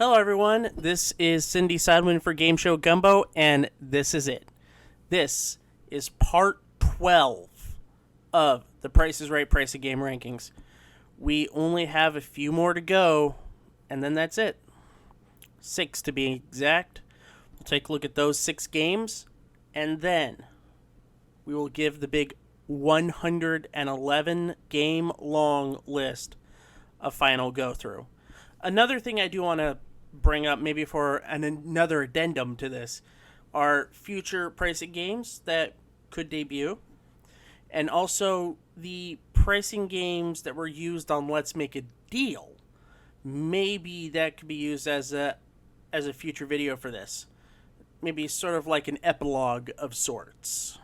Hello, everyone. This is Cindy Sidewind for Game Show Gumbo, and this is it. This is part 12 of the Price is Right Price of Game rankings. We only have a few more to go, and then that's it. 6 to be exact. We'll take a look at those 6 games, and then we will give the big 111 game long list a final go through. Another thing I do want to bring up, maybe for another addendum to this, are future pricing games that could debut, and also the pricing games that were used on Let's Make a Deal. Maybe that could be used as a future video for this. Maybe sort of like an epilogue of sorts.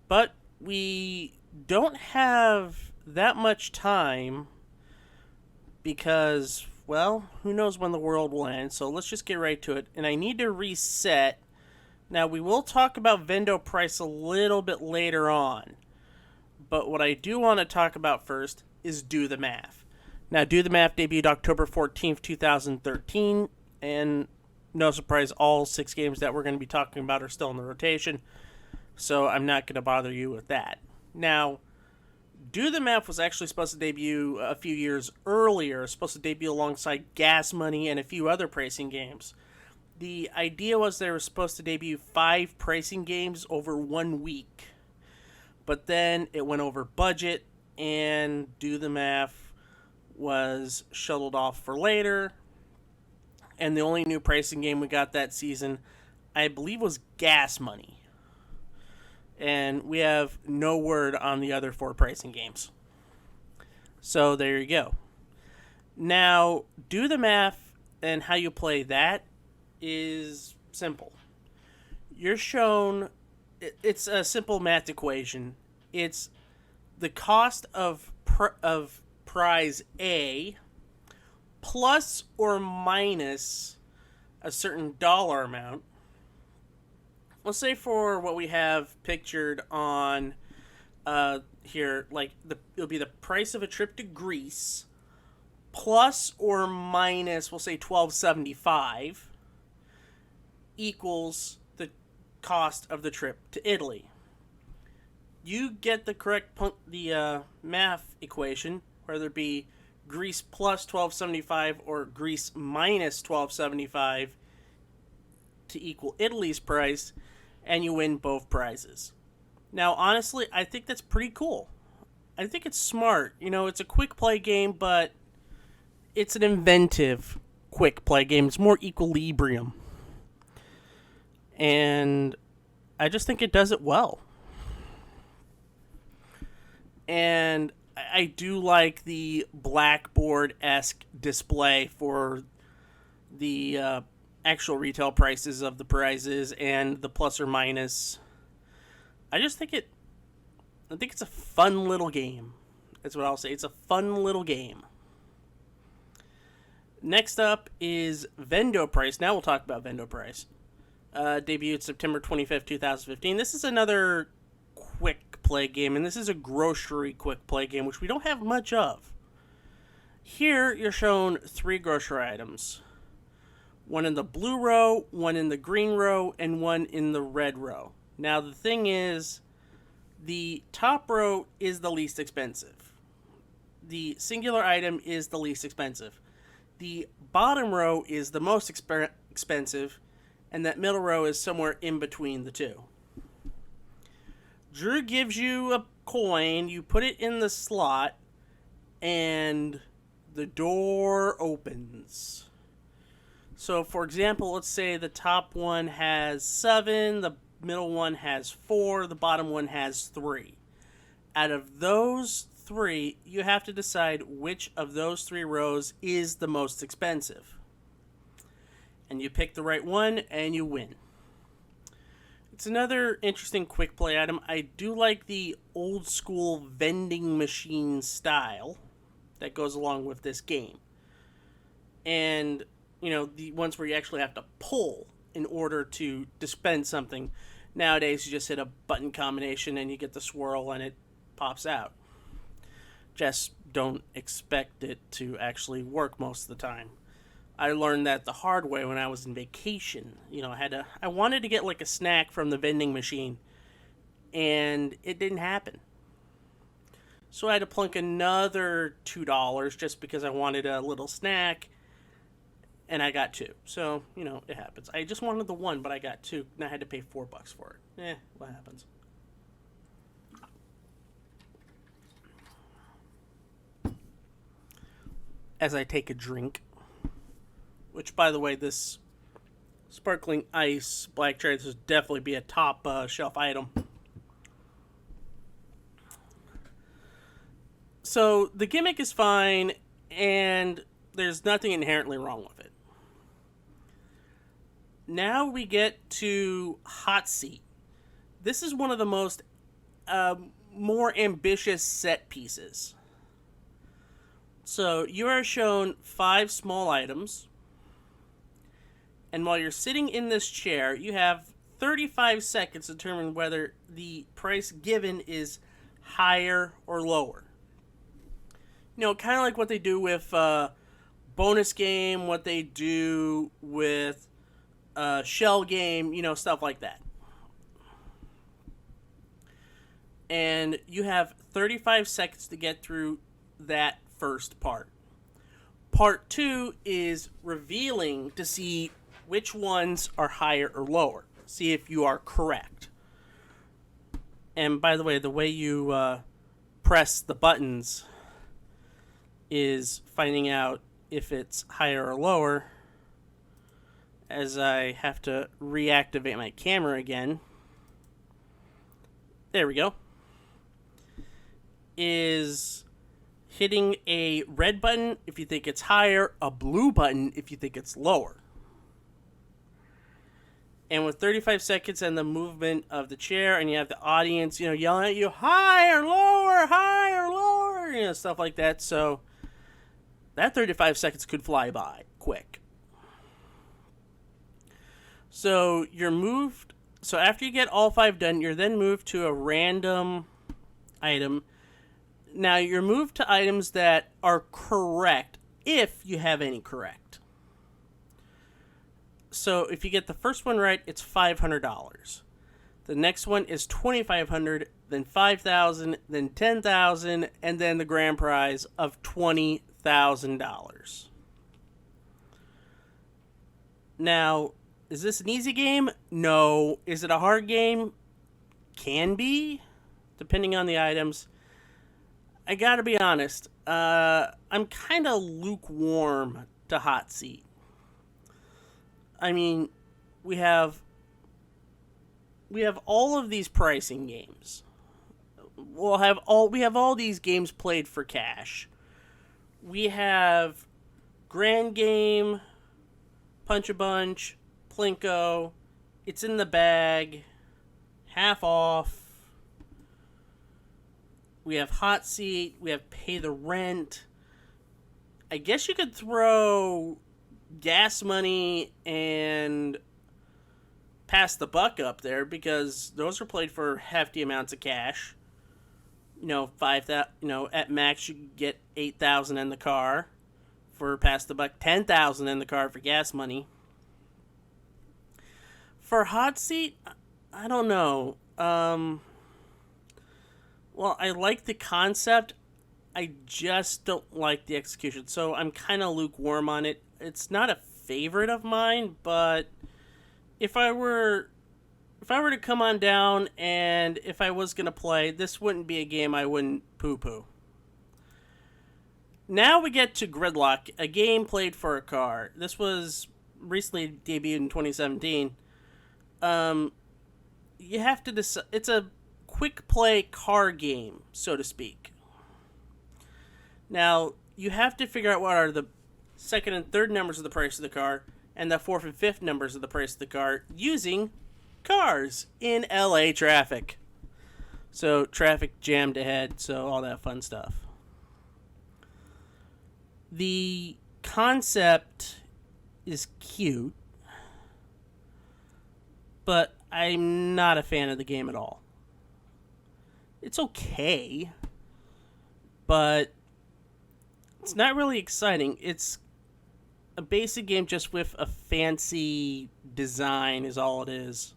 But we don't have that much time because, well, who knows when the world will end, so let's just get right to it. And I need to reset. Now, we will talk about Vendo-Price a little bit later on, but what I do want to talk about first is Do the Math. Now, Do the Math debuted October 14th, 2013, and no surprise, all 6 games that we're going to be talking about are still in the rotation, so I'm not going to bother you with that. Now, Do the Math was actually supposed to debut a few years earlier, supposed to debut alongside Gas Money and a few other pricing games. The idea was they were supposed to debut 5 pricing games over 1 week, but then it went over budget, and Do the Math was shuttled off for later, and the only new pricing game we got that season, I believe, was Gas Money. And we have no word on the other 4 pricing games. So there you go. Now, Do the Math and how you play that is simple. You're shown, it's a simple math equation. It's the cost of prize A plus or minus a certain dollar amount. Let's say for what we have pictured on here, like it'll be the price of a trip to Greece plus or minus, we'll say $12.75 equals the cost of the trip to Italy. You get the correct math equation, whether it be Greece plus $12.75 or Greece minus $12.75 to equal Italy's price, and you win both prizes. Now, honestly, I think that's pretty cool. I think it's smart. You know, it's a quick play game, but it's an inventive quick play game. It's more equilibrium. And I just think it does it well. And I do like the blackboard-esque display for the actual retail prices of the prizes and the plus or minus. I think it's a fun little game. That's what I'll say. It's a fun little game. Next up is Vendo-Price. Now we'll talk about Vendo-Price. Debuted September 25th, 2015. This is another quick play game, and this is a grocery quick play game, which we don't have much of. Here, you're shown 3 grocery items. 1 in the blue row, 1 in the green row, and 1 in the red row. Now, the thing is, the top row is the least expensive. The singular item is the least expensive. The bottom row is the most expensive, and that middle row is somewhere in between the two. Drew gives you a coin, you put it in the slot, and the door opens. So, for example, let's say the top one has 7, the middle one has 4, the bottom one has 3. Out of those 3, you have to decide which of those 3 rows is the most expensive. And you pick the right one, and you win. It's another interesting quick play item. I do like the old school vending machine style that goes along with this game. And you know, the ones where you actually have to pull in order to dispense something. Nowadays, you just hit a button combination and you get the swirl and it pops out. Just don't expect it to actually work most of the time. I learned that the hard way when I was in vacation. I wanted to get like a snack from the vending machine, and it didn't happen. So I had to plunk another $2 just because I wanted a little snack, and I got two. So, it happens. I just wanted the one, but I got two, and I had to pay $4 for it. What happens? As I take a drink, which, by the way, this sparkling ice black cherry, this would definitely be a top shelf item. So the gimmick is fine, and there's nothing inherently wrong with it. Now we get to Hot Seat. This is one of the most more ambitious set pieces. So you are shown 5 small items, and while you're sitting in this chair, you have 35 seconds to determine whether the price given is higher or lower. Kind of like what they do with bonus game, what they do with shell game, stuff like that. And you have 35 seconds to get through that first part. Part 2 is revealing to see which ones are higher or lower. See if you are correct. And by the way you press the buttons is finding out if it's higher or lower, as I have to reactivate my camera again. There we go. Is hitting a red button if you think it's higher, a blue button if you think it's lower. And with 35 seconds and the movement of the chair, and you have the audience, yelling at you, higher, lower, stuff like that. So that 35 seconds could fly by quick. So you're moved. So after you get all 5 done, you're then moved to a random item. Now you're moved to items that are correct, if you have any correct. So if you get the first one right, it's $500. The next one is $2,500, then $5,000, then $10,000, and then the grand prize of $20,000. Now, is this an easy game? No. Is it a hard game? Can be, depending on the items. I gotta be honest, I'm kind of lukewarm to Hot Seat. I mean, we have all of these pricing games. We have all these games played for cash. We have Grand Game, Punch a Bunch, Plinko, It's in the Bag, Half Off. We have Hot Seat. We have Pay the Rent. I guess you could throw Gas Money and Pass the Buck up there, because those are played for hefty amounts of cash. 5,000. At max you can get 8,000 in the car for Pass the Buck. 10,000 in the car for Gas Money. For Hot Seat, I don't know. Well, I like the concept. I just don't like the execution. So I'm kind of lukewarm on it. It's not a favorite of mine, but if I were to come on down and if I was going to play, this wouldn't be a game I wouldn't poo-poo. Now we get to Gridlock, a game played for a car. This was recently debuted in 2017. You have to decide. It's a quick play car game, so to speak. Now, you have to figure out what are the second and third numbers of the price of the car and the fourth and fifth numbers of the price of the car using cars in LA traffic. So, traffic jammed ahead, so all that fun stuff. The concept is cute, but I'm not a fan of the game at all. It's okay. but it's not really exciting. It's a basic game just with a fancy design is all it is.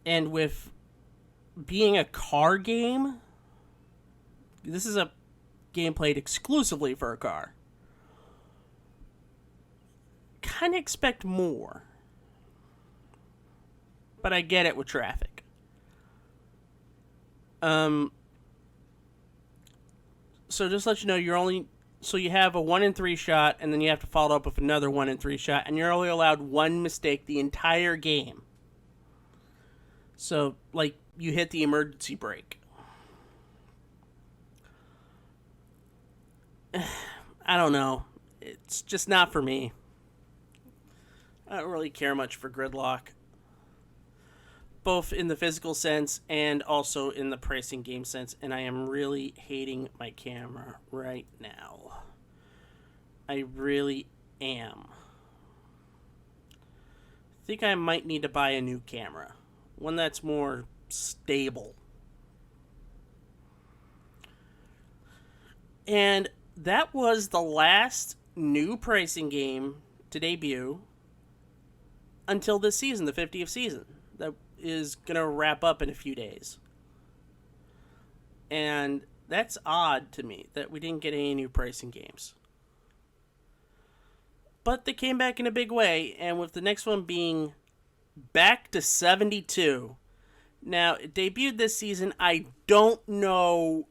And with being a car game, this is a game played exclusively for a car. Kind of expect more. But I get it with traffic. So just let you know, you have a 1 in 3 shot, and then you have to follow up with another 1 in 3 shot, and you're only allowed one mistake the entire game. So, like, you hit the emergency brake. I don't know. It's just not for me. I don't really care much for Gridlock. Both in the physical sense and also in the pricing game sense, and I am really hating my camera right now. I really am. I think I might need to buy a new camera. One that's more stable. And that was the last new pricing game to debut until this season, the 50th season. That is going to wrap up in a few days. And that's odd to me that we didn't get any new pricing games. But they came back in a big way, and with the next one being Back to 72. Now, it debuted this season. I don't know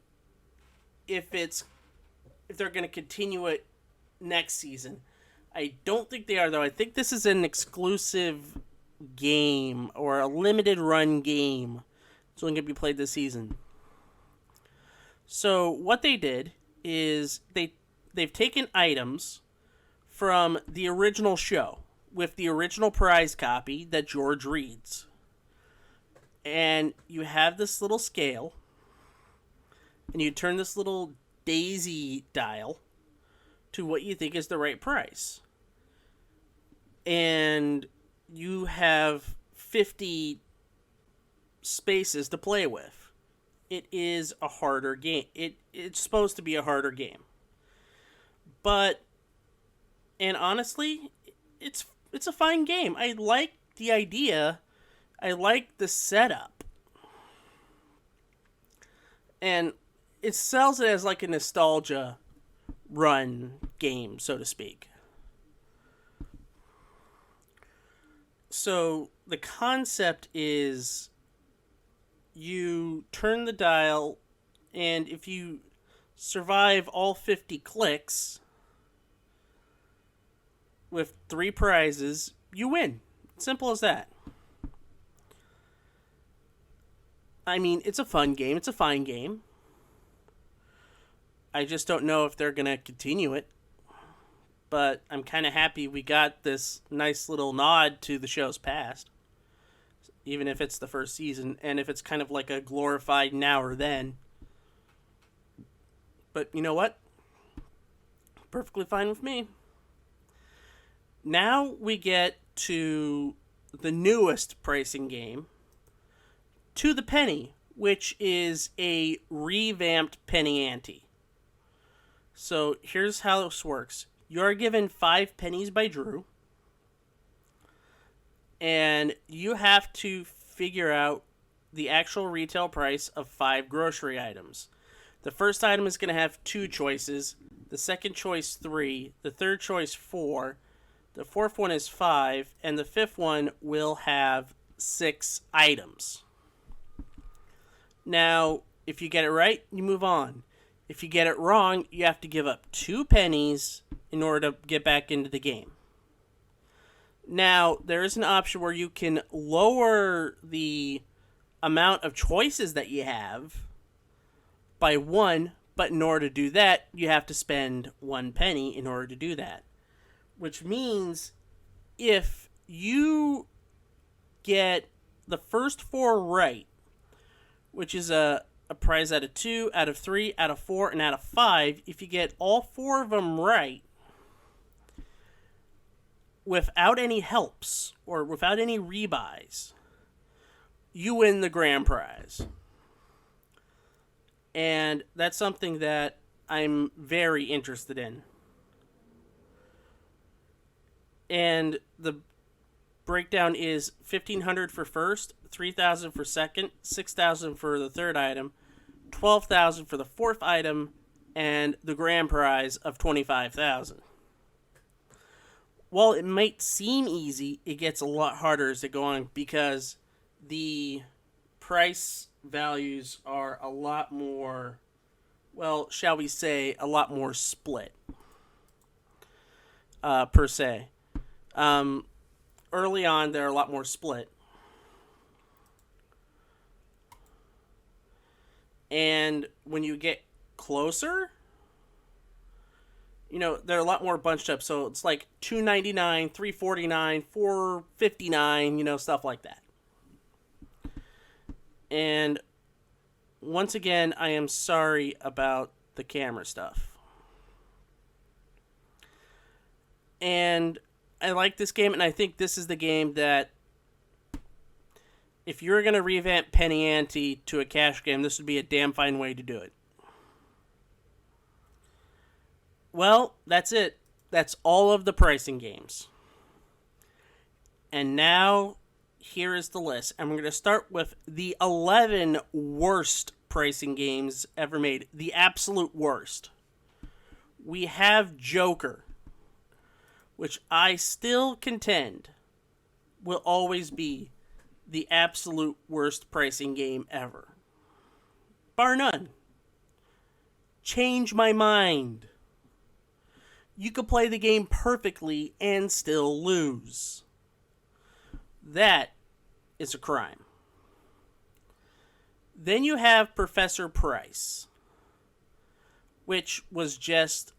if they're going to continue it next season. I don't think they are, though. I think this is an exclusive game or a limited run game. It's only going to be played this season. So what they did is they've taken items from the original show with the original prize copy that George reads. And you have this little scale, and you turn this little daisy dial to what you think is the right price. And you have 50 spaces to play with. It is a harder game. It's supposed to be a harder game. And honestly, it's a fine game. I like the idea. I like the setup. And it sells it as like a nostalgia run game, so to speak. So the concept is you turn the dial, and if you survive all 50 clicks with 3 prizes, you win. Simple as that. I mean, it's a fun game. It's a fine game. I just don't know if they're going to continue it. But I'm kind of happy we got this nice little nod to the show's past. Even if it's the first season, and if it's kind of like a glorified now or then. But you know what? Perfectly fine with me. Now we get to the newest pricing game, To the Penny, which is a revamped penny ante. So here's how this works. You're given 5 pennies by Drew, and you have to figure out the actual retail price of 5 grocery items. The first item is going to have 2 choices, the second choice 3, the third choice 4, the fourth one is 5, and the fifth one will have 6 items. Now, if you get it right, you move on. If you get it wrong, you have to give up 2 pennies in order to get back into the game. Now, there is an option where you can lower the amount of choices that you have by 1, but in order to do that, you have to spend 1 penny in order to do that. Which means if you get the first 4 right, which is a prize out of 2, out of 3, out of 4, and out of 5, if you get all 4 of them right, without any helps or without any rebuys, you win the grand prize. And that's something that I'm very interested in. And the breakdown is 1,500 for first, 3,000 for second, 6,000 for the third item, 12,000 for the fourth item, and the grand prize of 25,000. While it might seem easy, it gets a lot harder as it go on because the price values are a lot more, well, shall we say, a lot more split, per se. Early on, they're a lot more split. And when you get closer, they're a lot more bunched up. So it's like $2.99, $3.49, $4.59, stuff like that. And once again, I am sorry about the camera stuff. And I like this game, and I think this is the game that, if you're going to revamp Penny Ante to a cash game, this would be a damn fine way to do it. Well, that's it. That's all of the pricing games. And now, here is the list. And we're going to start with the 11 worst pricing games ever made. The absolute worst. We have Joker, which I still contend will always be the absolute worst pricing game ever. Bar none. Change my mind. You could play the game perfectly and still lose. That is a crime. Then you have Professor Price, which was just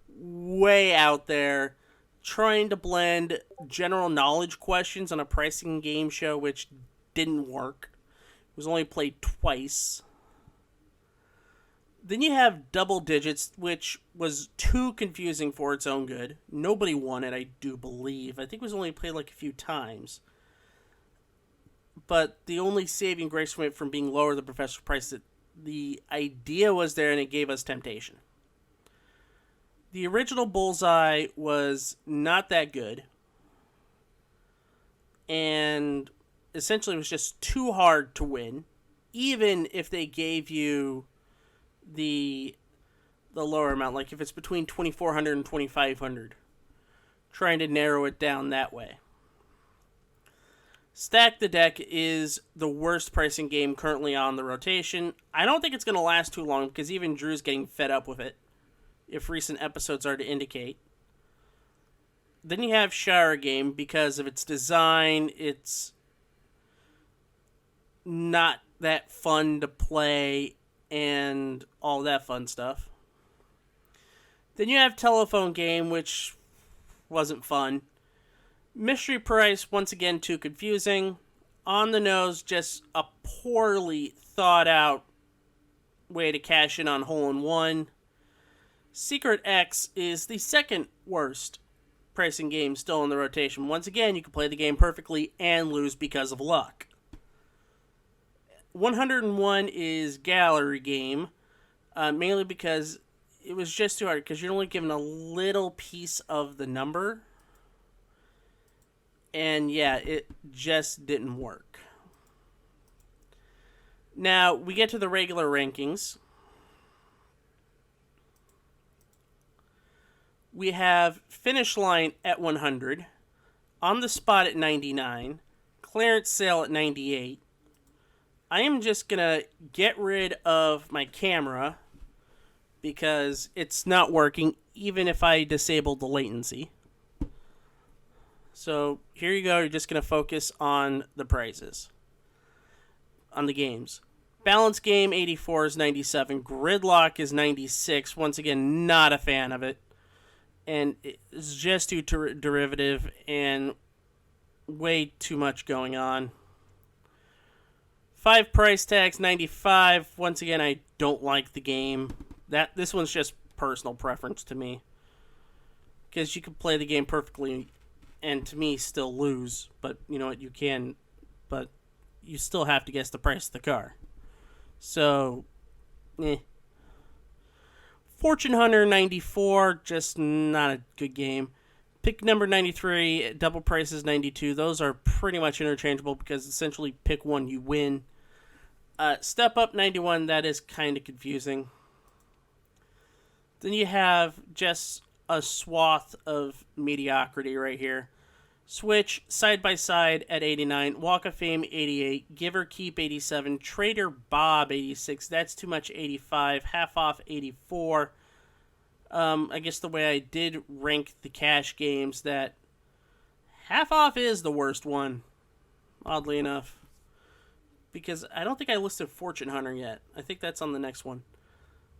way out there, trying to blend general knowledge questions on a pricing game show, which didn't work. It was only played twice. Then you have Double Digits, which was too confusing for its own good. Nobody won it, I do believe. I think it was only played like a few times. But the only saving grace from it from being lower than Professor Price, that the idea was there and it gave us temptation. The original Bullseye was not that good. And essentially it was just too hard to win. Even if they gave you the lower amount. Like if it's between 2,400 and 2,500. Trying to narrow it down that way. Stack the Deck is the worst pricing game currently on the rotation. I don't think it's going to last too long because even Drew's getting fed up with it, if recent episodes are to indicate. Then you have Shower Game because of its design. It's not that fun to play and all that fun stuff. Then you have Telephone Game, which wasn't fun. Mystery Price, once again, too confusing. On the nose, just a poorly thought out way to cash in on hole-in-one. Secret X is the second worst pricing game still in the rotation. Once again, you can play the game perfectly and lose because of luck. 101 is Gallery Game, mainly because it was just too hard, because you're only given a little piece of the number. And yeah, it just didn't work. Now, we get to the regular rankings. We have Finish Line at 100, On the Spot at 99, Clearance Sale at 98. I am just going to get rid of my camera because it's not working, even if I disable the latency. So here you go. You're just going to focus on the prices, on the games. Balance Game 84 is 97. Gridlock is 96. Once again, not a fan of it. And it's just too derivative and way too much going on. 5 Price Tags 95. Once again, I don't like the game. This one's just personal preference to me. Because you can play the game perfectly and to me still lose, but you know what, you can, but you still have to guess the price of the car. So Eh. Fortune Hunter 94, just not a good game. Pick number 93, Double Price is 92. Those are pretty much interchangeable because essentially pick one, you win. Step Up 91, that is kind of confusing. Then you have just a swath of mediocrity right here. Switch, Side by Side at 89, Walk of Fame 88, Give or Keep 87, Trader Bob 86, That's Too Much 85, Half Off 84. I guess the way I did rank the cash games, that Half Off is the worst one, oddly enough. Because I don't think I listed Fortune Hunter yet. I think that's on the next one.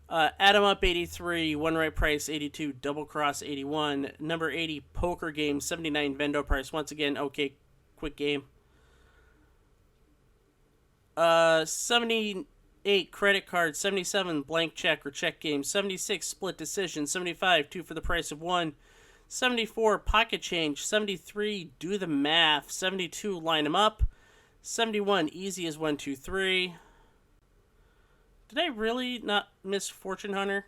Add 'em Up 83, One Right Price 82, Double Cross 81, number 80 Poker Game 79, Vendo Price. Once again, okay, quick game. 78 Credit Card, 77 Blank Check or Check Game, 76 Split Decision, 75 Two for the Price of One, 74 Pocket Change, 73 Do the Math, 72 Line 'em Up, 71 Easy as 1, 2, 3. Did I really not miss Fortune Hunter?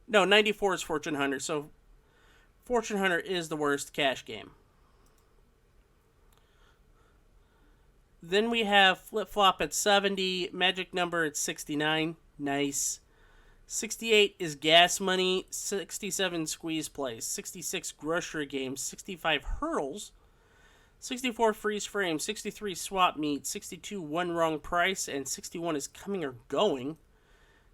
No, 94 is Fortune Hunter, so Fortune Hunter is the worst cash game. Then we have Flip Flop at 70, Magic Number at 69, nice. 68 is Gas Money, 67 Squeeze Place, 66 Grocery Games, 65 Hurdles, 64 Freeze Frame, 63 Swap Meet, 62 One Wrong Price, and 61 is Coming or Going.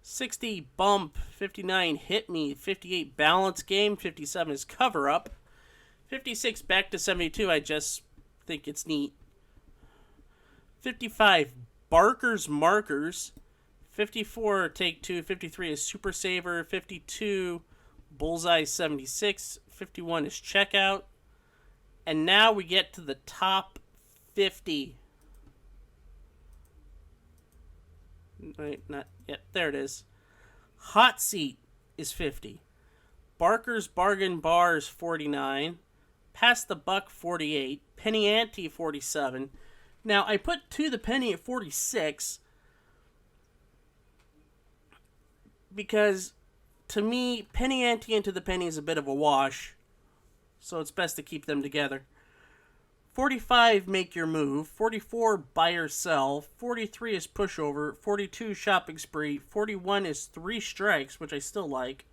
60 Bump, 59 Hit Me, 58 Balance Game, 57 is Cover Up, 56 Back to 72, I just think it's neat. 55 Barker's Markers, 54 Take Two, 53 is Super Saver, 52 Bullseye 76, 51 is Checkout, and now we get to the top 50. Right, not yet. There it is. Hot Seat is 50. Barker's Bargain Bars 49. Pass the Buck 48. Penny Ante 47. Now I put To the Penny at 46 because to me Penny Ante and To the Penny is a bit of a wash, so it's best to keep them together. 45, Make Your Move. 44, Buy or Sell. 43 is Pushover. 42, Shopping Spree. 41 is Three Strikes, which I still like.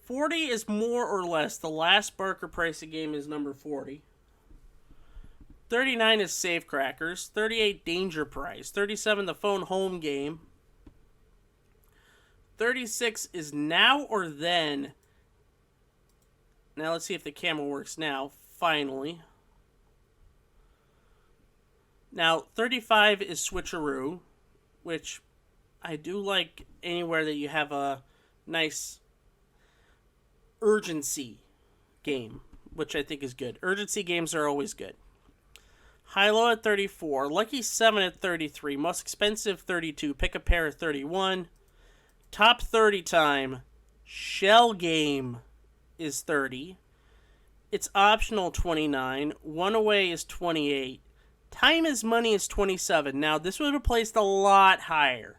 40 is More or Less. The last Barker pricing game is number 40. 39 is Safecrackers. 38, Danger Price. 37, The Phone Home Game. 36 is Now or Then. Now let's see if the camera works now. Finally. Now, 35 is Switcheroo, which I do like anywhere that you have a nice urgency game, which I think is good. Urgency games are always good. High-Low at 34, Lucky 7 at 33, Most Expensive 32, Pick a Pair at 31. Top 30 time, Shell Game is 30. It's Optional 29, One Away is 28. Time is Money is 27. Now, this would have placed a lot higher.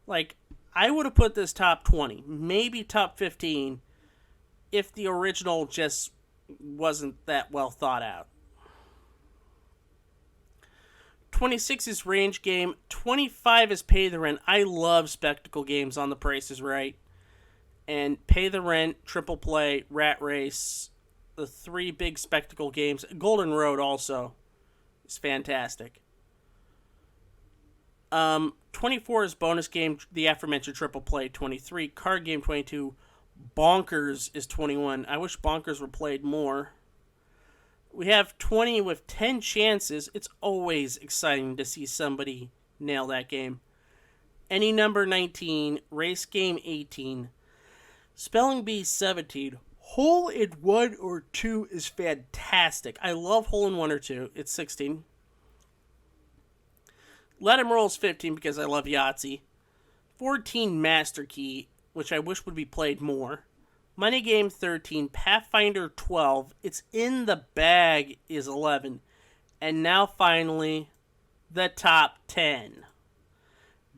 Like, I would have put this top 20, maybe top 15, if the original just wasn't that well thought out. 26 is Range Game. 25 is Pay the Rent. I love spectacle games on The Price is Right. And Pay the Rent, Triple Play, Rat Race, the three big spectacle games. Golden Road also. It's fantastic. 24 is Bonus Game, the aforementioned Triple Play, 23. Card Game, 22. Bonkers is 21. I wish Bonkers were played more. We have 20 with 10 chances. It's always exciting to see somebody nail that game. Any Number 19. Race Game, 18. Spelling Bee, 17. Hole in 1 or 2 is fantastic. I love Hole in 1 or 2. It's 16. Let 'em Roll is 15 because I love Yahtzee. 14, Master Key, which I wish would be played more. Money Game, 13. Pathfinder, 12. It's in the Bag is 11. And now finally, the top 10.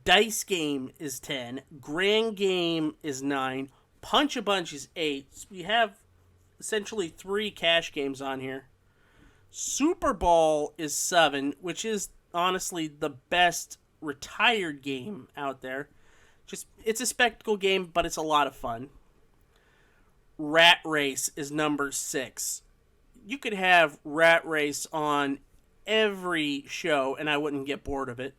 Dice Game is 10. Grand Game is 9. Punch-A-Bunch is 8. We have essentially 3 cash games on here. Super Ball is 7, which is honestly the best retired game out there. It's a spectacle game, but it's a lot of fun. Rat Race is number 6. You could have Rat Race on every show and I wouldn't get bored of it.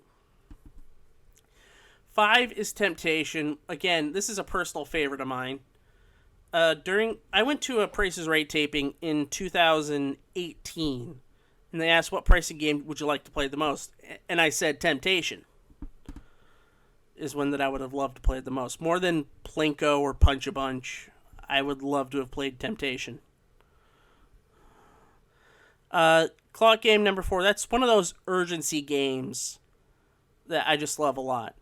5 is Temptation. Again, this is a personal favorite of mine. I went to a Price is Right taping in 2018, and they asked what pricing game would you like to play the most, and I said Temptation is one that I would have loved to play the most. More than Plinko or Punch-A-Bunch, I would love to have played Temptation. Clock Game number 4, that's one of those urgency games that I just love a lot.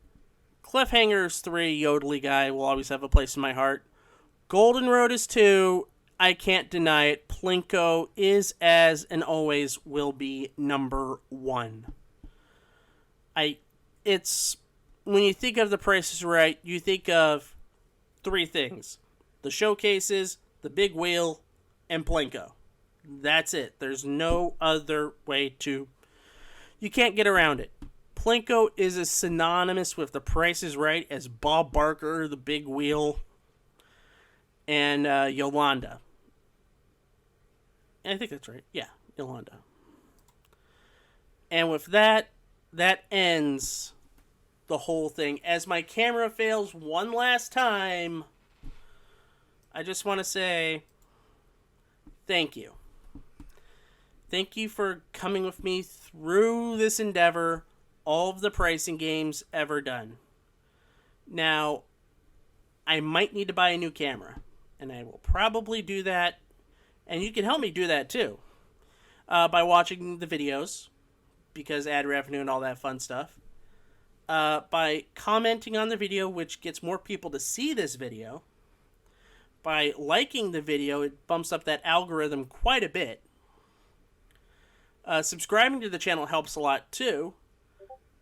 Cliffhanger's 3, Yodely Guy will always have a place in my heart. Golden Road is 2, I can't deny it. Plinko is, as and always will be, number 1. It's when you think of The Price is Right, you think of 3 things: the showcases, the big wheel, and Plinko. That's it. There's no other way to. You can't get around it. Plinko is as synonymous with The Price is Right as Bob Barker, the big wheel, and Yolanda. I think that's right. Yeah, Yolanda. And with that ends the whole thing. As my camera fails one last time, I just want to say thank you. Thank you for coming with me through this endeavor, all of the pricing games ever done. Now, I might need to buy a new camera, and I will probably do that, and you can help me do that too, by watching the videos, because ad revenue and all that fun stuff, by commenting on the video, which gets more people to see this video, by liking the video, it bumps up that algorithm quite a bit. Subscribing to the channel helps a lot too.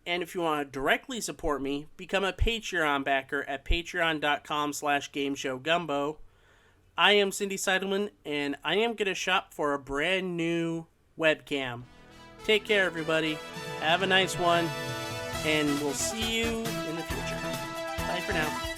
And if you want to directly support me, become a Patreon backer at patreon.com/GameShowGumbo. I am Cindy Seidelman, and I am going to shop for a brand new webcam. Take care, everybody. Have a nice one, and we'll see you in the future. Bye for now.